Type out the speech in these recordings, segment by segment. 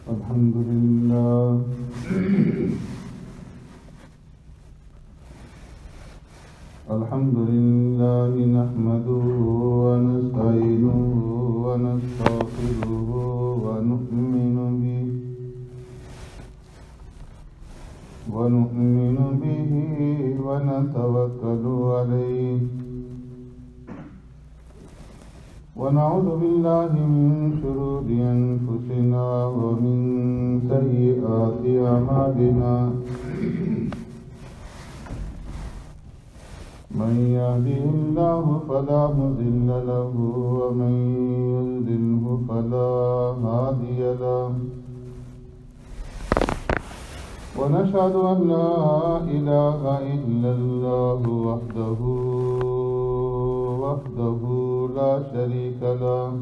الحمد لله الحمد لله نحمده ونستعينه ونستغفره ونؤمن به ونتوكل عليه ونعوذ بالله من شرور أنفسنا ومن سيئات أعمالنا من يهده الله فلا مضل له ومن يضلله فلا هادي له ونشهد أن لا إله إلا الله وحده لا شريك له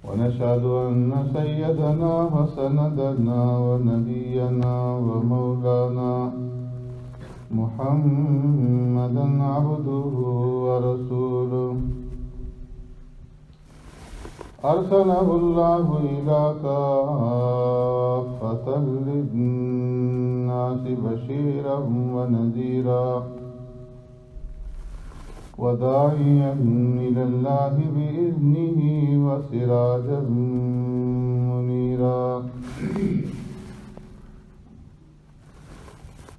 ونشهد أن سيدنا وسندنا ونبينا ومولانا محمدا عبده ورسوله أرسله الله إلى كافة للناس بشيرا ونذيرا وداعيا إلى الله بإذنه وسراجا منيرا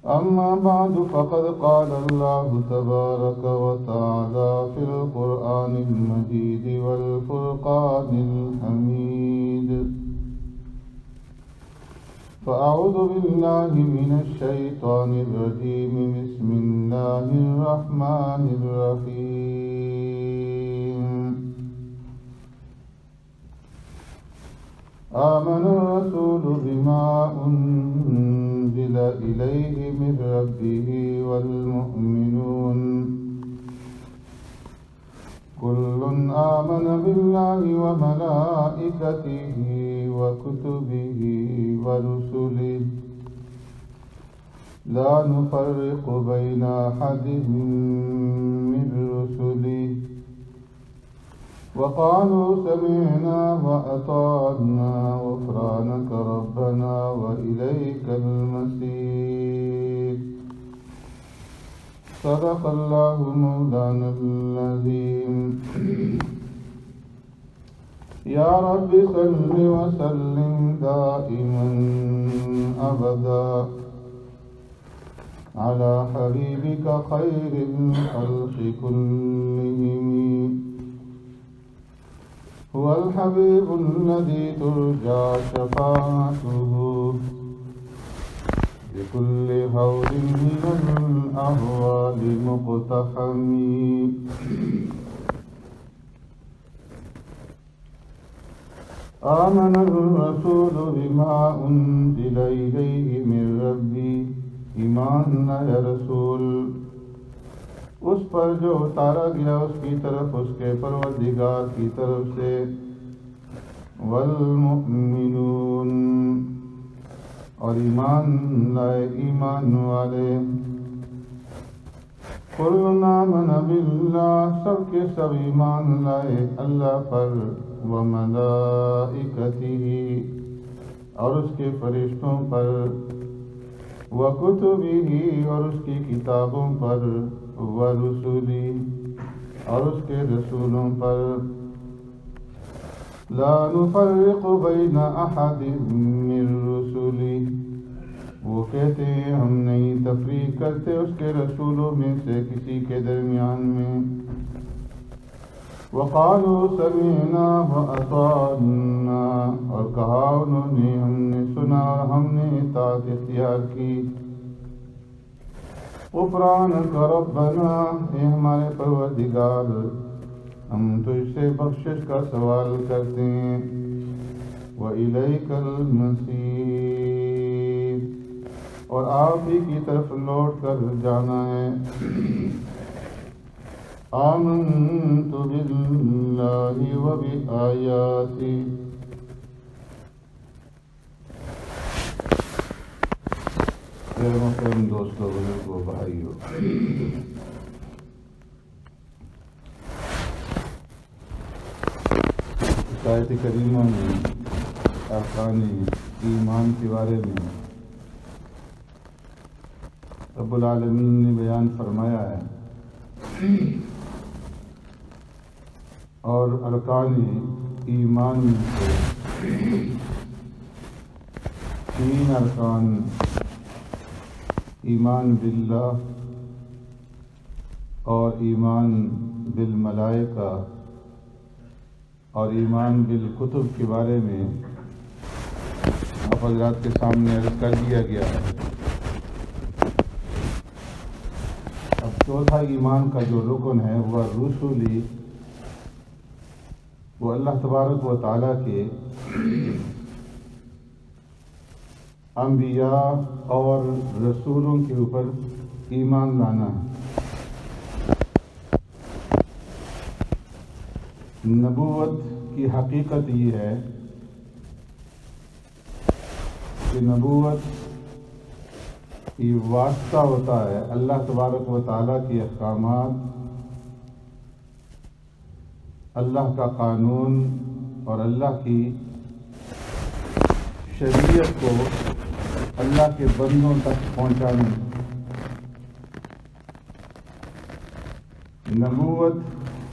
أما بعد فقد قال الله تبارك وتعالى في القرآن المجيد والفرقان الحميد فأعوذ بالله من الشيطان الرجيم بسم الله الرحمن الرحيم آمن الرسول بما أنزل إليه من ربه والمؤمنون كل آمن بالله وملائكته وكتبه ورسله لا نفرق بين أحد من رسله وقالوا سمعنا وأطعنا غفرانك ربنا وإليك المصير صدق الله مولانا العظيم يا رب صل وسلم دائما أبدا على حبيبك خير الخلق كلهم هو الحبيب الذي ترجى شفاعته بكل هول من الأهوال مقتحم آمن الرسول بما أنزل إليه من ربي ایمان یا رسول اس پر جو اتارا گیا اس کی طرف اس کے پروردگار کی طرف سے والمؤمنون اور ایمان لائے ایمان والے کل آمن باللہ سب کے سب ایمان لائے اللہ پر وملائکتہ اور اس کے فرشتوں پر وکتبہ اور اس کی کتابوں پر ورسولی اور اس کے رسولوں پر لا نفرق بین احد من رسولی وہ کہتے ہیں ہم نہیں تفریق کرتے اس کے رسولوں میں سے کسی کے درمیان میں وقالوا سمعنا وأطعنا اور کہا انہوں نے ہم نے سنا اور ہم نے اطاعت اختیار کی غفرانک ربنا اے ہمارے پروردگار ہم تجھ سے بخشش کا سوال کرتے ہیں وإلیک المصیر اور آپ ہی کی طرف لوٹ کر جانا ہے آمنت باللہ وبآیاتی میرے محترم دوستوں بزرگوں بھائیوں آیت کریمہ میں ارکان ایمان کے بارے میں رب العالمین نے بیان فرمایا ہے، اور ارکان ایمان میں سے 3 ارکان ایمان باللہ اور ایمان بالملائکہ اور ایمان بالکتب کے بارے میں آپ حضرات کے سامنے عرض کر دیا گیا ہے۔ اب چوتھا ایمان کا جو رکن ہے وہ رسولی، وہ اللہ تبارک و تعالیٰ کے انبیاء اور رسولوں کے اوپر ایمان لانا ہے۔ نبوت کی حقیقت یہ ہے کہ نبوت یہ واسطہ ہوتا ہے اللہ تبارک و تعالیٰ کے احکامات، اللہ کا قانون اور اللہ کی شریعت کو اللہ کے بندوں تک پہنچانے۔ نبوت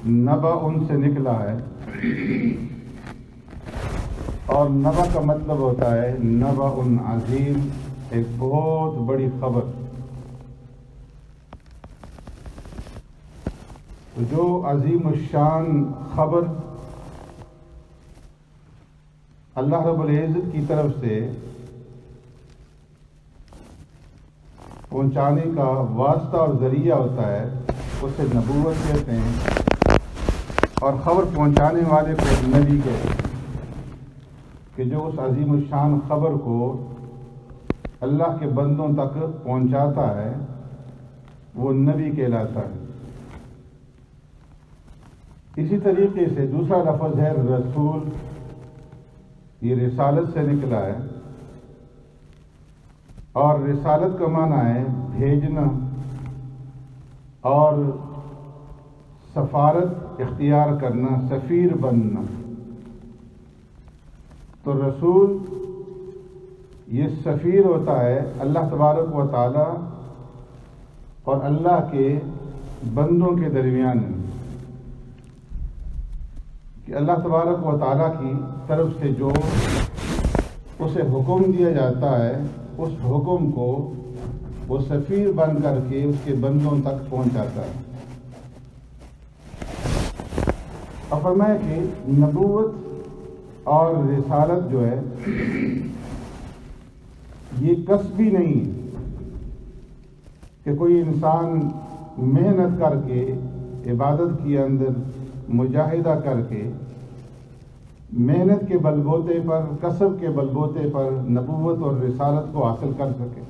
نبا ان سے نکلا ہے، اور نبا کا مطلب ہوتا ہے نبا ان عظیم، ایک بہت بڑی خبر۔ جو عظیم الشان خبر اللہ رب العزت کی طرف سے پہنچانے کا واسطہ اور ذریعہ ہوتا ہے، اسے نبوت کہتے ہیں، اور خبر پہنچانے والے کو نبی کہتے ہیں، کہ جو اس عظیم الشان خبر کو اللہ کے بندوں تک پہنچاتا ہے وہ نبی کہلاتا ہے۔ اسی طریقے سے دوسرا لفظ ہے رسول، یہ رسالت سے نکلا ہے، اور رسالت کا معنی ہے بھیجنا اور سفارت اختیار کرنا، سفیر بننا۔ تو رسول یہ سفیر ہوتا ہے اللہ تبارک و تعالی اور اللہ کے بندوں کے درمیان، کہ اللہ تبارک و تعالیٰ کی طرف سے جو اسے حکم دیا جاتا ہے اس حکم کو وہ سفیر بن کر کے اس کے بندوں تک پہنچاتا ہے۔ اور فرمایا کہ نبوت اور رسالت جو ہے یہ کسبی نہیں کہ کوئی انسان محنت کر کے عبادت کے اندر مجاہدہ کر کے محنت کے بلبوتے پر، کسب کے بلبوتے پر نبوت اور رسالت کو حاصل کر سکے،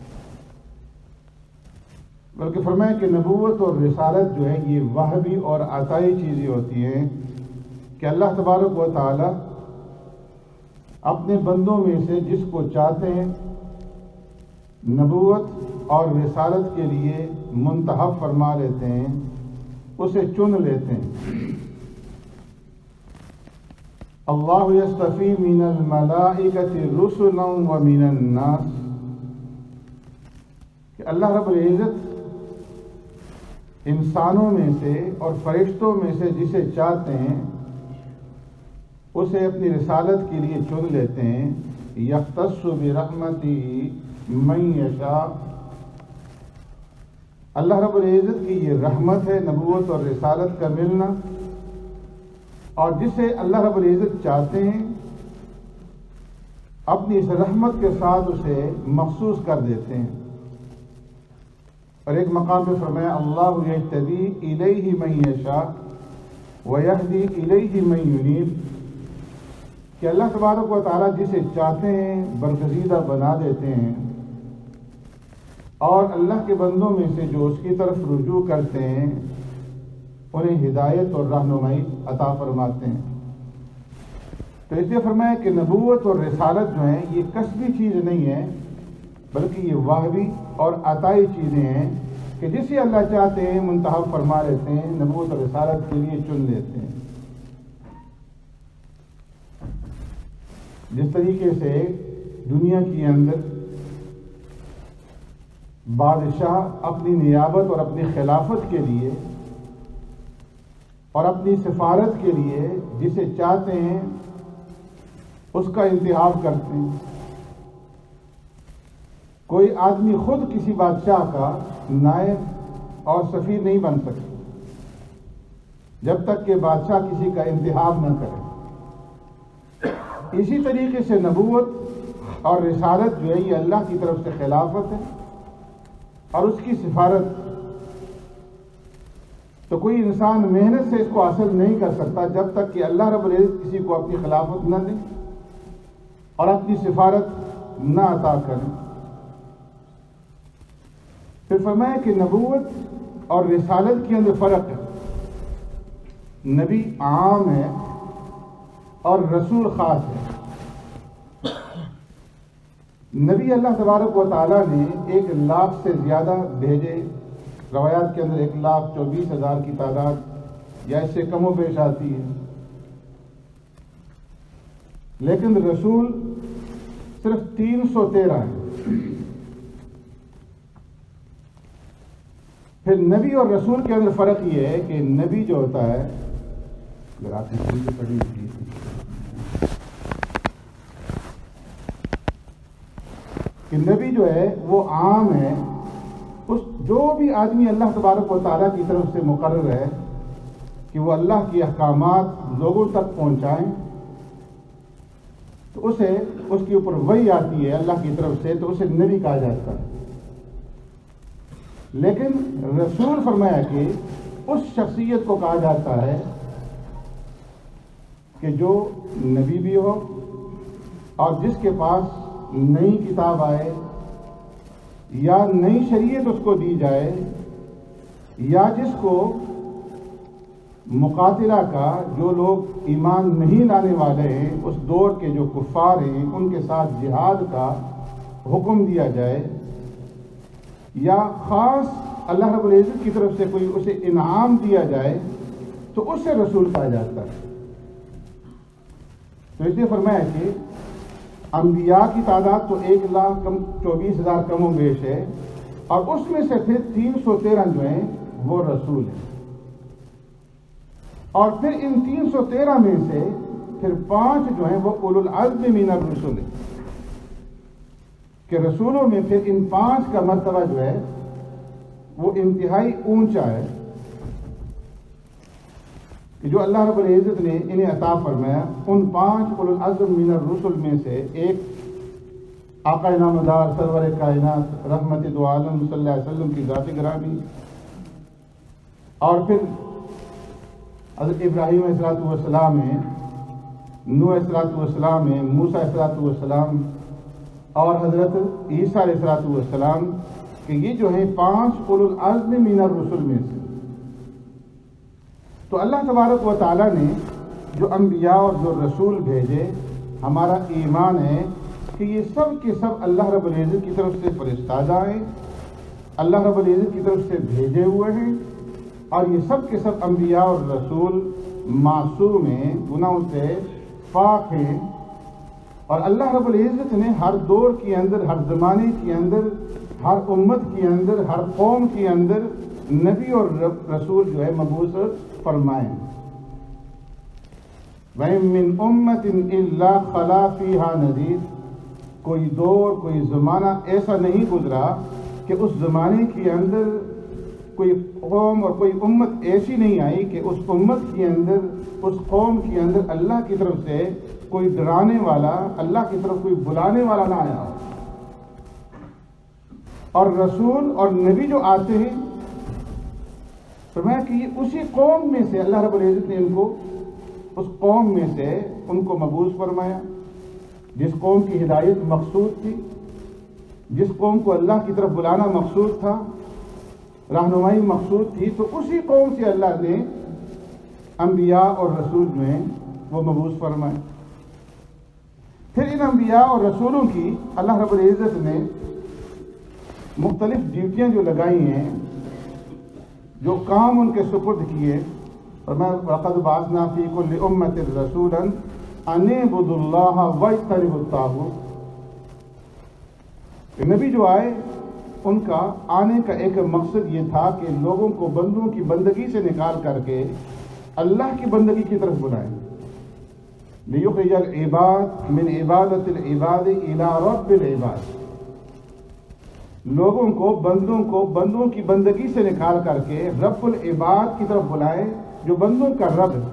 بلکہ فرمایا کہ نبوت اور رسالت جو ہے یہ وہبی اور عطائی چیزیں ہوتی ہیں، کہ اللہ تبارک و تعالی اپنے بندوں میں سے جس کو چاہتے ہیں نبوت اور رسالت کے لیے منتخب فرما لیتے ہیں، اسے چن لیتے ہیں۔ اللہ یصطفی من الملائکۃ رسلا ومن الناس، کہ اللہ رب العزت انسانوں میں سے اور فرشتوں میں سے جسے چاہتے ہیں اسے اپنی رسالت کے لیے چن لیتے ہیں۔ یختص برحمتہ من یشاء، اللہ رب العزت کی یہ رحمت ہے نبوت اور رسالت کا ملنا، اور جسے اللہ رب العزت چاہتے ہیں اپنی اس رحمت کے ساتھ اسے مخصوص کر دیتے ہیں۔ اور ایک مقام پہ فرمایا اللہ یجتبی الیہ من یشاء ویہدی الیہ من ینیب، کہ اللہ تبارک و تعالیٰ جسے چاہتے ہیں برگزیدہ بنا دیتے ہیں، اور اللہ کے بندوں میں سے جو اس کی طرف رجوع کرتے ہیں انہیں ہدایت اور رہنمائی عطا فرماتے ہیں۔ تو اس لیے فرمایا کہ نبوت اور رسالت جو ہیں یہ کسبی چیز نہیں ہے، بلکہ یہ واہبی اور عطائی چیزیں ہیں، کہ جسے اللہ چاہتے ہیں منتخب فرما لیتے ہیں، نبوت اور رسالت کے لیے چن لیتے ہیں۔ جس طریقے سے دنیا کے اندر بادشاہ اپنی نیابت اور اپنی خلافت کے لیے اور اپنی سفارت کے لیے جسے چاہتے ہیں اس کا انتخاب کرتے ہیں، کوئی آدمی خود کسی بادشاہ کا نائب اور سفیر نہیں بن سکتا جب تک کہ بادشاہ کسی کا انتخاب نہ کرے۔ اسی طریقے سے نبوت اور رسالت جو ہے یہ اللہ کی طرف سے خلافت ہے اور اس کی سفارت، تو کوئی انسان محنت سے اس کو حاصل نہیں کر سکتا جب تک کہ اللہ رب العزت کسی کو اپنی خلافت نہ دے اور اپنی سفارت نہ عطا کرے۔ پھر فرمایا کہ نبوت اور رسالت کے اندر فرق ہے، نبی عام ہے اور رسول خاص ہے۔ نبی اللہ تبارک و تعالیٰ نے 1,00,000 سے زیادہ بھیجے، روایات کے اندر 1,24,000 کی تعداد یا اس سے کم و بیش آتی ہے، لیکن رسول صرف 313 ہیں۔ پھر نبی اور رسول کے اندر فرق یہ ہے کہ نبی جو ہوتا ہے، اگر آپ نے پڑھی ہوئی کہ نبی جو ہے وہ عام ہے، اس جو بھی آدمی اللہ تبارک و تعالیٰ کی طرف سے مقرر ہے کہ وہ اللہ کی احکامات لوگوں تک پہنچائیں، تو اسے اس کے اوپر وحی آتی ہے اللہ کی طرف سے، تو اسے نبی کہا جاتا ہے۔ لیکن رسول فرمایا کہ اس شخصیت کو کہا جاتا ہے کہ جو نبی بھی ہو اور جس کے پاس نئی کتاب آئے یا نئی شریعت اس کو دی جائے، یا جس کو مقاتلہ کا جو لوگ ایمان نہیں لانے والے ہیں، اس دور کے جو کفار ہیں، ان کے ساتھ جہاد کا حکم دیا جائے، یا خاص اللہ رب العزت کی طرف سے کوئی اسے انعام دیا جائے، تو اسے رسول کہا جاتا ہے۔ تو اس لیے فرمایا کہ انبیاء کی تعداد تو 1,24,000 کم و بیش ہے، اور اس میں سے پھر 313 جو ہیں وہ رسول ہیں، اور پھر ان 313 میں سے پھر 5 جو ہیں وہ اولو العزم من الرسل ہیں، کہ رسولوں میں پھر ان 5 کا مرتبہ جو ہے وہ انتہائی اونچا ہے، کہ جو اللہ رب العزت نے انہیں عطا فرمایا۔ ان 5 اولو العزم من الرسل میں سے ایک آقا نامدار سرور کائنات رحمت دو عالم صلی اللہ علیہ وسلم کی ذات گرامی، اور پھر حضرت ابراہیم علیہ السلام ہیں، نوح علیہ السلام ہیں، موسیٰ علیہ السلام اور حضرت عیسیٰ علیہ السلام، کہ یہ جو ہیں 5 اولو العزم من الرسل میں سے۔ تو اللہ تبارک و تعالیٰ نے جو انبیاء اور جو رسول بھیجے، ہمارا ایمان ہے کہ یہ سب کے سب اللہ رب العزت کی طرف سے فرستادہ ہیں، اللہ رب العزت کی طرف سے بھیجے ہوئے ہیں، اور یہ سب کے سب انبیاء اور رسول معصوم ہیں، گناہوں سے پاک ہیں، اور اللہ رب العزت نے ہر دور کے اندر، ہر زمانے کے اندر، ہر امت کے اندر، ہر قوم کے اندر نبی اور رسول جو ہے مبعوث فرمائے۔ وَإِن مِّنْ أُمَّةٍ إِلَّا خَلَا فِيهَا نَذِيرٌ، کوئی دور، کوئی زمانہ ایسا نہیں گزرا کہ اس زمانے کے اندر کوئی قوم اور کوئی امت ایسی نہیں آئی کہ اس امت کے اندر، اس قوم کے اندر اللہ کی طرف سے کوئی ڈرانے والا، اللہ کی طرف کوئی بلانے والا نہ آیا ہو۔ اور رسول اور نبی جو آتے ہیں، فرمایا کہ یہ اسی قوم میں سے اللہ رب العزت نے ان کو، اس قوم میں سے ان کو مبعوث فرمایا، جس قوم کی ہدایت مقصود تھی، جس قوم کو اللہ کی طرف بلانا مقصود تھا، رہنمائی مقصود تھی، تو اسی قوم سے اللہ نے انبیاء اور رسول جو ہیں وہ مبعوث فرمائے۔ پھر ان انبیاء اور رسولوں کی اللہ رب العزت نے مختلف ڈیوٹیاں جو لگائی ہیں، جو کام ان کے سپرد کیے، اور میں وَلَقَدْ بَعَثْنَا فِي كُلِّ أُمَّةٍ رَسُولًا اعبدوا اللہ واجتنبوا الطاغوت. نبی جو آئے ان کا آنے کا ایک مقصد یہ تھا کہ لوگوں کو بندوں کی بندگی سے نکال کر کے اللہ کی بندگی کی طرف بلائیں. لِيُخْرِجَ الْعِبَادَ مِنْ عِبَادَةِ الْعِبَادِ إِلَىٰ رَبِّ الْعِبَادِ. لوگوں کو بندوں کی بندگی سے نکال کر کے رب العباد کی طرف بلائیں جو بندوں کا رب ہے.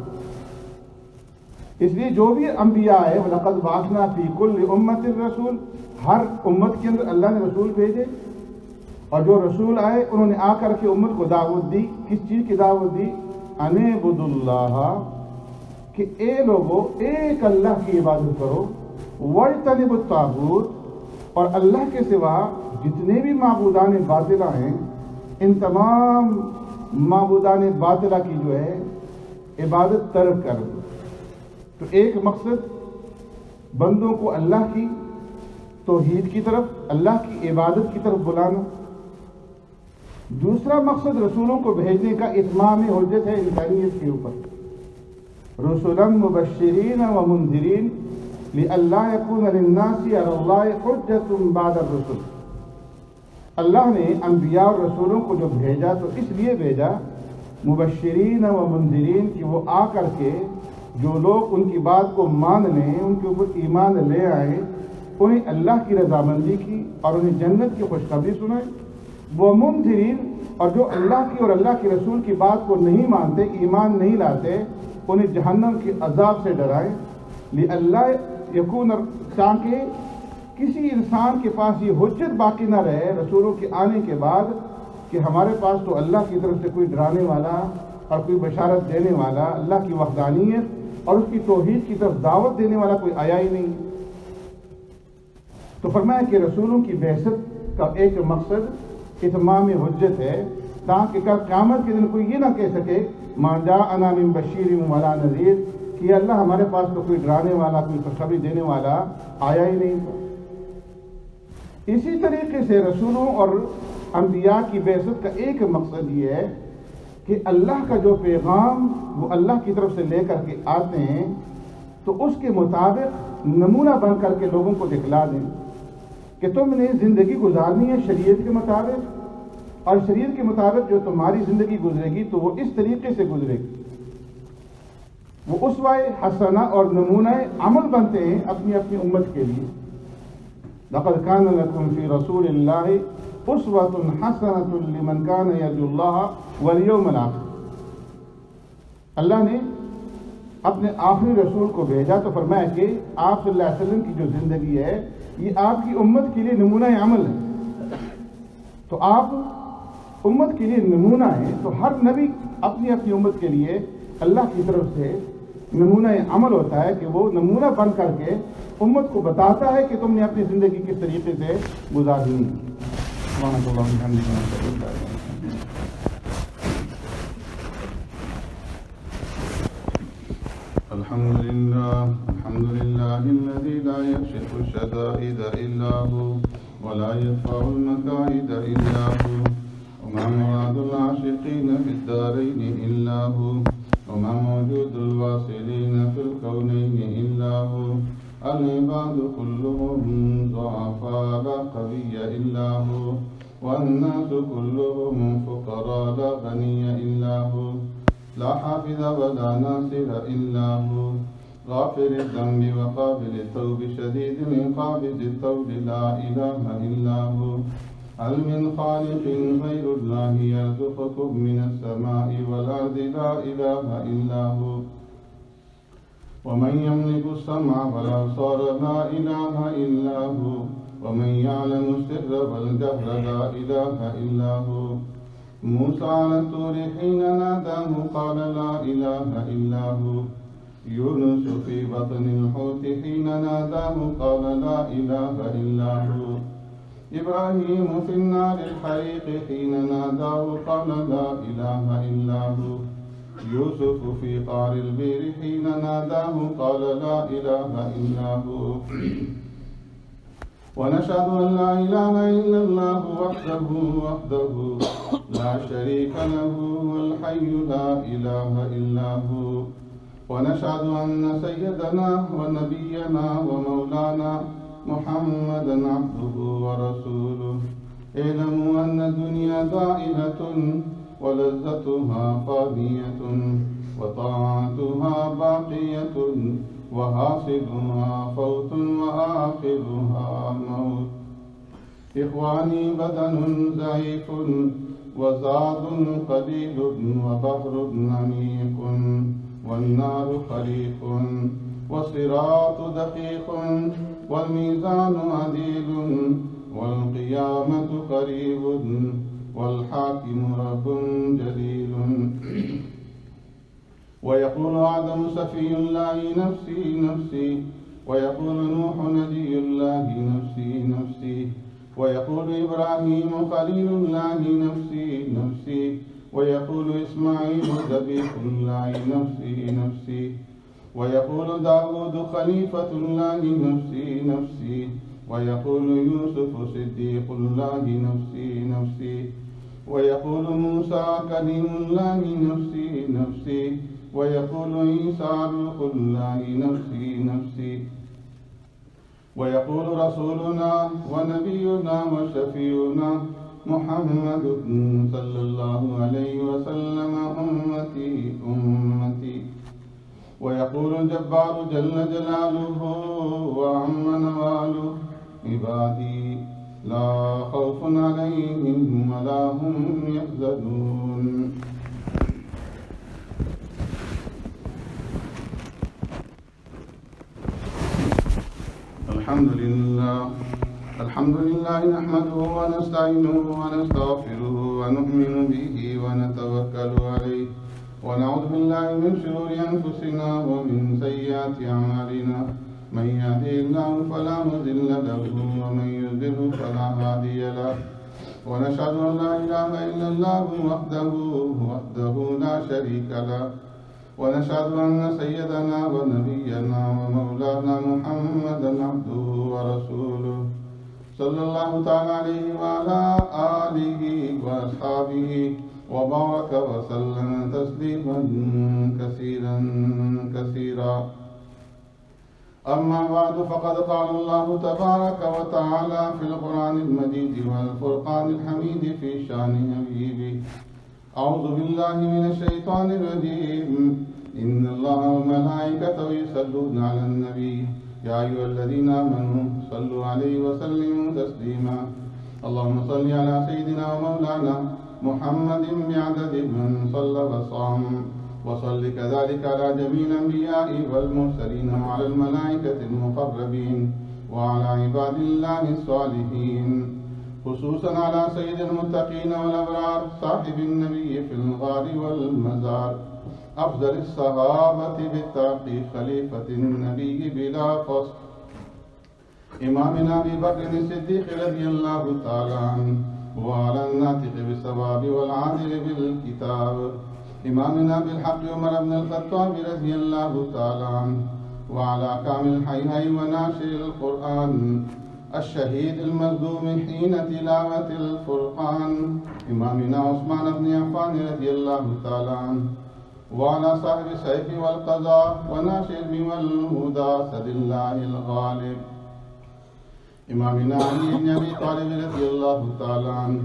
اس لیے جو بھی انبیاء ہے وَلَقَدْ بَعَثْنَا فِي كُلِّ أُمَّةٍ رَسُولٍ، ہر امت کے اندر اللہ نے رسول بھیجے، اور جو رسول آئے انہوں نے آ کر کے امت کو دعوت دی. کس چیز کی دعوت دی؟ اعبدوا اللہ، کہ اے لوگو ایک اللہ کی عبادت کرو، واجتنبوا الطاغوت، اور اللہ کے سوا جتنے بھی معبودان باطلہ ہیں ان تمام معبودان باطلہ کی جو ہے عبادت ترک کر دو. تو ایک مقصد بندوں کو اللہ کی توحید کی طرف، اللہ کی عبادت کی طرف بلانا. دوسرا مقصد رسولوں کو بھیجنے کا اتمام حجت ہے انسانیت کے اوپر. رسلا مبشرین ومنذرین لئلا یکون للناس علی اللہ حجۃ بعد الرسل. اللہ نے انبیاء اور رسولوں کو جو بھیجا تو اس لیے بھیجا مبشرین و منذرین کہ وہ آ کر کے جو لوگ ان کی بات کو مان لیں، ان کے اوپر ایمان لے آئیں، انہیں اللہ کی رضامندی کی اور انہیں جنت کی خوشخبری سنائے. وہ منذرین، اور جو اللہ کی اور اللہ کے رسول کی بات کو نہیں مانتے، ایمان نہیں لاتے، انہیں جہنم کے عذاب سے ڈرائیں. لئلا یکون، تاکہ کسی انسان کے پاس یہ حجت باقی نہ رہے رسولوں کے آنے کے بعد کہ ہمارے پاس تو اللہ کی طرف سے کوئی ڈرانے والا اور کوئی بشارت دینے والا، اللہ کی وحدانیت اور اس کی توحید کی طرف دعوت دینے والا کوئی آیا ہی نہیں. تو فرمایا کہ رسولوں کی بعثت کا ایک مقصد اتمام حجت ہے، تاکہ کل قیامت کے دن کوئی یہ نہ کہہ سکے ما جاءنا من بشیر ولا نذیر، کہ اللہ ہمارے پاس تو کوئی ڈرانے والا، کوئی خوشخبری دینے والا آیا ہی نہیں تھا. اسی طریقے سے رسولوں اور انبیاء کی بعثت کا ایک مقصد یہ ہے کہ اللہ کا جو پیغام وہ اللہ کی طرف سے لے کر کے آتے ہیں تو اس کے مطابق نمونہ بن کر کے لوگوں کو دکھلا دیں کہ تم نے زندگی گزارنی ہے شریعت کے مطابق، اور شریعت کے مطابق جو تمہاری زندگی گزرے گی تو وہ اس طریقے سے گزرے گی. وہ اسوہ حسنہ اور نمونہ عمل بنتے ہیں اپنی اپنی امت کے لیے. لقد كان لكم في رسول الله اسوة حسنة لمن كان يرجو الله واليوم الآخر. اللہ نے اپنے آخری رسول کو بھیجا تو فرمایا کہ آپ صلی اللہ علیہ وسلم کی جو زندگی ہے یہ آپ کی امت کے لیے نمونہ عمل ہے. تو آپ امت کے لیے نمونہ ہیں، تو ہر نبی اپنی اپنی امت کے لیے اللہ کی طرف سے نمونہ عمل ہوتا ہے کہ وہ نمونہ بن کر کے امت کو بتاتا ہے کہ تم نے اپنی زندگی کس طریقے سے گزارنی ہے. الحمد لله الذي لا يكشف الشدائد إلا هو ولا يدفع المكائد إلا هو، وما مراد العاشقين في الدارين إلا هو، وما موجود الواصلين في الكونين إلا هو. العباد كلهم ضعفاء لا قوي إلا هو، والناس كلهم فقراء لا غني إلا هو. لا حافظ ولا ناصر إلا هو، غافر الذنب وقابل التوب شديد العقاب ذي الطول لا إله إلا هو. هل من خالق غير الله يرزقكم من السماء والأرض لا إله إلا هو. ومن يملك السمع والأبصار لا إله إلا هو، ومن يعلم السر والجهر لا إله إلا هو. موسى على الطور حين ناداه قال لا إله إلا هو. يونس في بطن الحوت حين ناداه قال لا إله إلا هو. إبراهيم في النار الحريق حين ناداه قال لا إله إلا هو. يوسف في قعر البئر حين ناداه قال لا إله إلا هو. ونشهد أن لا إله إلا الله وحده لا شريك له، هو الحي لا إله إلا هو. ونشهد أن سيدنا ونبينا ومولانا محمدا عبده ورسوله. اعلموا أن الدنيا دائرة ولذتها فانية وطاعتها باقية وحاصلها فوت وآخرها موت. إخواني، بدن ضعيف وزاد قليل وبحر عميق والنار خريق والصراط دقيق والميزان عديل والقيامة قريب والحاكم رب جليل. ويقول آدم سفي الله نفسي نفسي، ويقول نوح نجي الله نفسي نفسي، ويقول إبراهيم خليل الله نفسي نفسي، ويقول إسماعيل ذبيح الله نفسي نفسي، ويقول داود خليفة الله نفسي نفسي، ويقول يوسف صديق الله نفسي نفسي، ويقول موسى كليم الله نفسي نفسي، ويقول عيسى روح الله نفسي نفسي، ويقول رسولنا ونبينا وشفيعنا محمد صلى الله عليه وسلم أمتي أمتي. ويقول الجبار جل جلاله وعم نواله عبادي لا خوف عليهم ولا هم يحزنون. الحمد لله نحمده ونستعينه ونستغفره ونؤمن به ونتوكل عليه ونعوذ بالله من شرور أنفسنا ومن سيئات أعمالنا. من يهده الله فلا مضل له ومن يضلل فلا هادي له. ونشهد أن لا إله إلا الله وحده لا شريك له. ونشهد أن سيدنا ونبينا ومولانا محمدا عبده ورسوله صلى الله تعالى عليه وعلى آله وأصحابه وبارك وسلم تسليما كثيرا كثيرا. أما بعد، فقد قال الله تبارك وتعالى في القرآن المجيد والفرقان الحميد في شأن حبيبه: أعوذ بالله من الشيطان الرجيم. إن الله وملائكته يصلون على النبي يا أيها الذين آمنوا صلوا عليه وسلموا تسليما. اللهم صل على سيدنا ومولانا محمد بعدد من صلى وصام، وصل كذلك على جميع الأنبياء والمرسلين وعلى الملائكة المقربين وعلى عباد الله الصالحين، خصوصا على سيد المتقين والأبرار صاحب النبي في الغار والمزار، أفضل الصحابة بالترقي خليفة النبي بلا فصل، إمامنا أبي بكر الصديق رضي الله تعالى عنه وعلى الناطق بالصواب والعادل بالكتاب، إمامنا بالحق عمر بن الخطاب رضي الله تعالى عنه وعلى كامل الحيهي وناشر القرآن الشهيد المظلوم حين تلاوة الفرقان، إمامنا عثمان بن عفان رضي الله تعالى عنه وعلى صاحب السيف والقضاء وناشر والهدى سد الله الغالب، إمامنا علي بن أبي طالب رضي الله تعالى عنه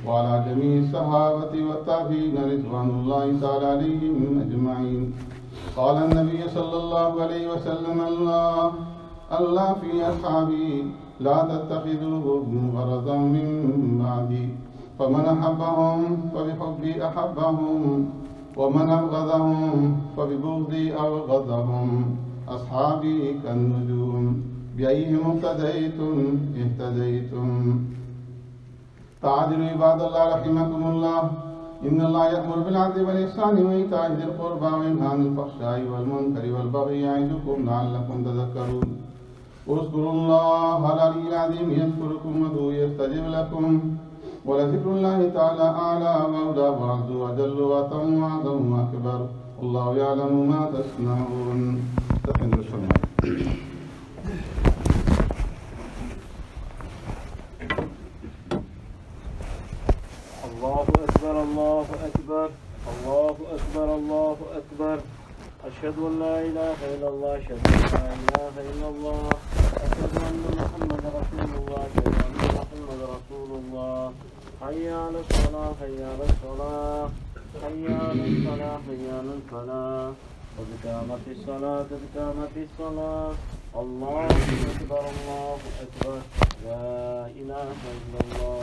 وعلى جميع الصحابة والتابعين رضوان الله تعالى عليهم أجمعين. قال النبي صلى الله عليه وسلم: الله في أصحابي لا تتخذوهم غرضا من بعدي، فمن أحبهم فبحبي أحبهم، ومن أبغضهم فببغضي أبغضهم. أصحابي كالنجوم بأيهم اقتديتم اهتديتم. تعالوا عباد الله رحمكم الله، إن الله يأمر بالعدل والإحسان وإيتاء ذي القربى وينهى عن الفحشاء والمنكر والبغي يعظكم لعلكم تذكرون. اذكروا الله العلي العظيم يذكركم وادعوه يستجب لكم، ولذكر الله تعالى أعلى وأولى وأعز وأجل وأتم وأعظم وأكبر، والله يعلم ما تصنعون. الله أكبر الله أكبر الله أكبر الله أكبر. أشهد أن لا إله إلا الله أشهد أن لا إله إلا الله أشهد أن محمدا رسول الله أشهد أن محمدا رسول الله حي على الصلاة حي على الصلاة حي على الفلاح حي على الفلاح قد قامت الصلاة قد قامت الصلاة الله أكبر الله أكبر لا إله إلا الله.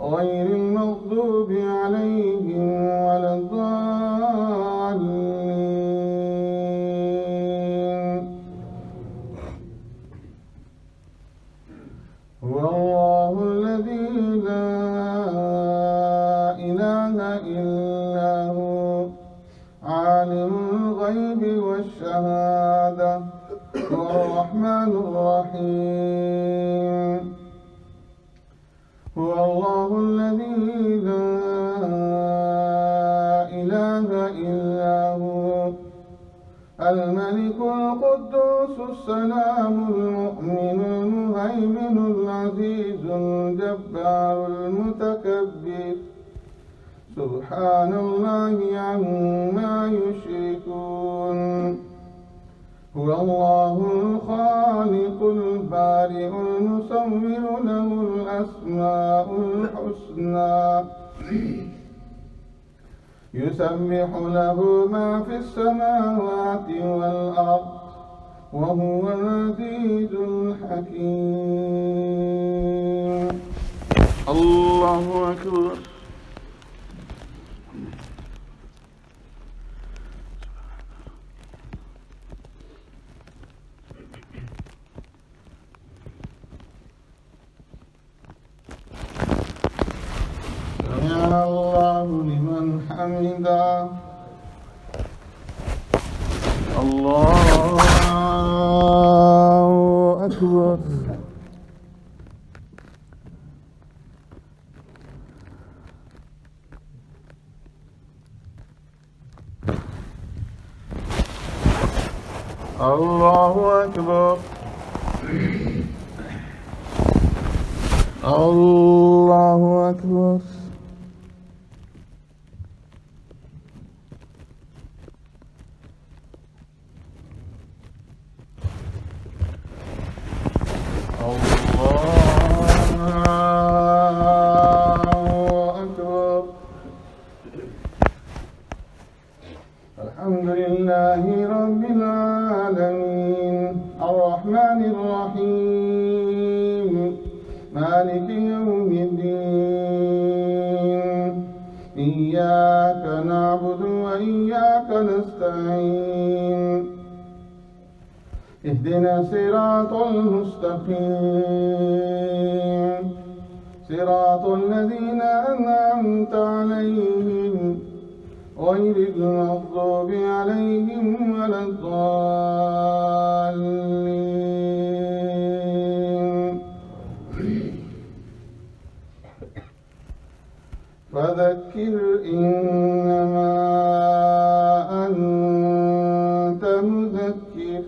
غير المغضوب عليهم ولا الضالين. هو الله الذي لا إله إلا هو عالم الغيب والشهادة هو الرحمن الرحيم. هو الله الذي لا إله إلا هو الملك القدوس السلام المؤمن المهيمن العزيز الجبار المتكبر سبحان الله عما يشركون. هو الله الخالق البارئ المصور له الأسماء الحسنى يسبح له ما في السماوات والأرض وهو العزيز الحكيم. الله أكبر. سمع الله لمن حمده. الله أكبر. الله أكبر. الله أكبر. الحمد لله رب العالمين الرحمن الرحيم مالك يوم الدين إياك نعبد وإياك نستعين اهدنا الصراط المستقيم صراط الذين أنعمت عليهم غير المغضوب عليهم ولا الضالين. فذكر إنما أنت مذكر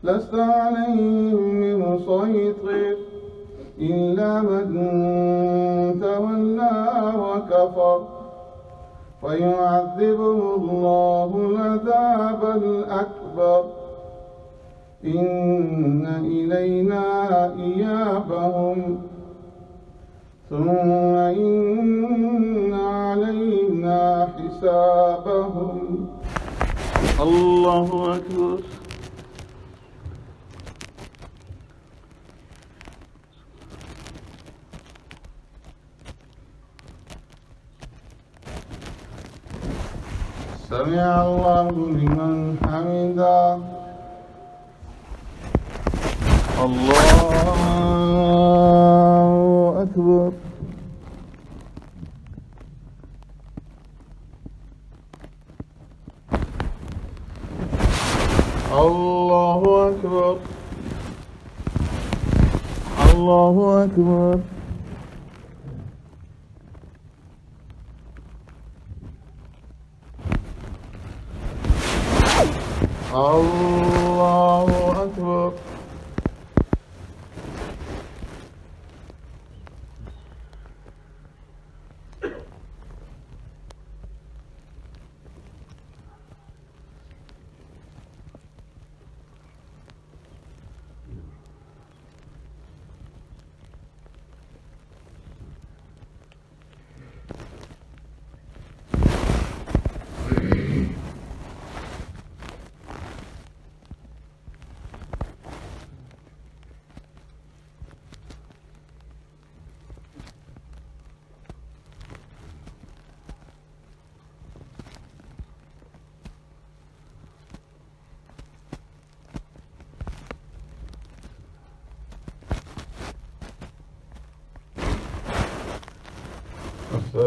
لست عليهم بمسيطر إلا من تولى وكفر فيعذبه الله العذاب الأكبر إن إلينا إيابهم ثم إن علينا حسابهم. الله أكبر. سمع الله لمن حمده. الله أكبر. الله أكبر. الله أكبر. الله